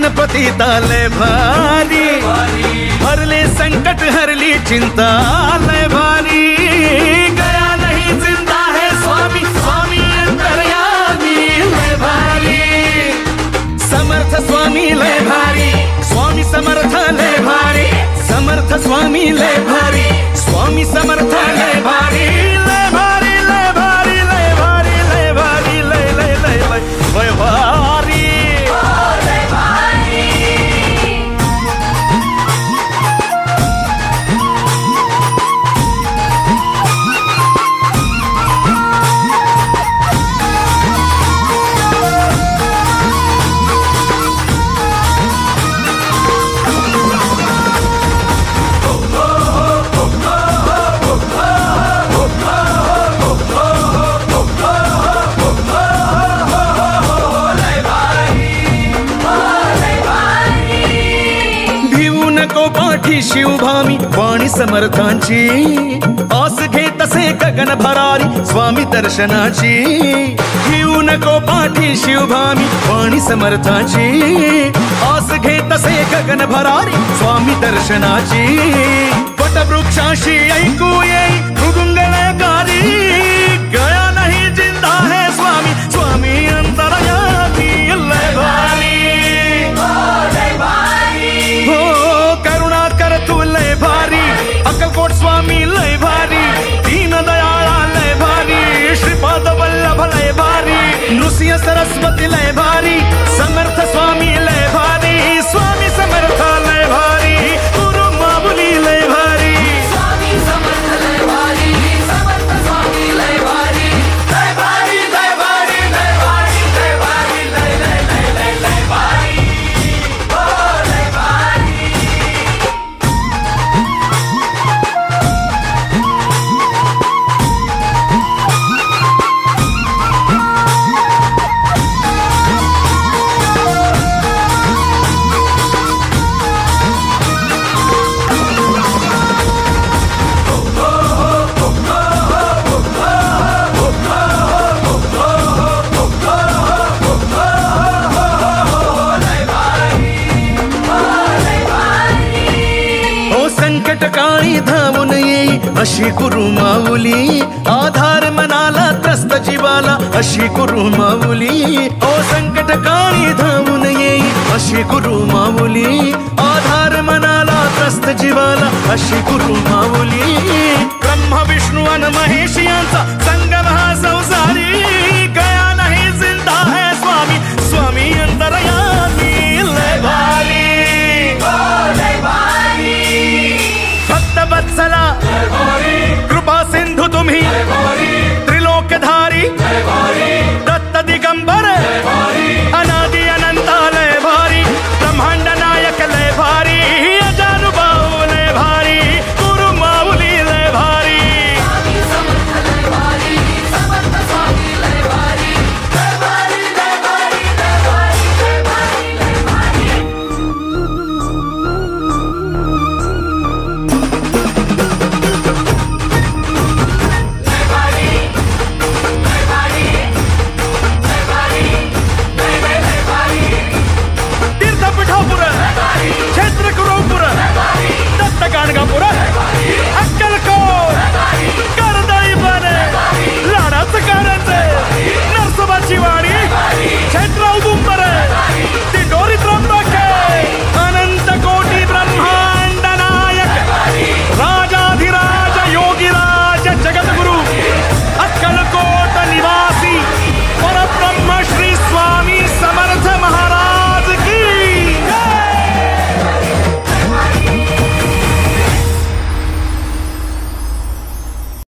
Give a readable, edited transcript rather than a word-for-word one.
गणपती लय भारी, हरले संकट हरली चिंता लय भारी। गया नहीं जिंदा है स्वामी, स्वामी अंतर्यामी लय भारी। समर्थ स्वामी लय भारी, स्वामी समर्थ लय भारी, समर्थ स्वामी लय भारी, स्वामी समर्थ लय भारी, लय भारी लय भारी लय भारी लय भारी लय लय लय लय लय भारी। पाठी शिवभामी वाणी समर्थांची, आस घे तसे गगन भरारी स्वामी दर्शनाची। घेऊ नको पाठी शिवभामी वाणी समर्थांची, आस घे तसे गगन भरारी स्वामी दर्शनाची। वटवृक्षाशी ऐकू येई मृदुंगलयकारी, गया नहीं जिंदा है स्वामी, स्वामी अंतर्यामी लय भारी। अक्कलकोट स्वामी लय भारी, दीन दयाळा लय भारी, श्रीपाद वल्लभ लय भारी, नृसिंह सरस्वती लय भारी, समर्थ स्वामी लय भारी, स्वामी समर्थ लय भारी, गुरु माऊली लय भारी, स्वामी समर्थ लय भारी, समर्थ स्वामी लय भारी, लय भारी लय भारी लय भारी लय भारी लय लय लय लय लय भारी, ओ लय भारी। संकटकाळी धावून येई अशी गुरु माऊली, आधार मनाला त्रस्त जीवाला अशी गुरु माऊली। ओ संकटकाळी धावून येई अशी गुरु माऊली, आधार मनाला त्रस्त जीवाला अशी गुरु माऊली। ब्रह्मा विष्णू अन महेश यांचा संगम हा संसारी, गया नहीं जिंदा है स्वामी, स्वामी अंतर्यामी लय भारी, लय भारी। भक्त वत्सला कृपा सिंधु तुम्ही, त्रिलोकधारी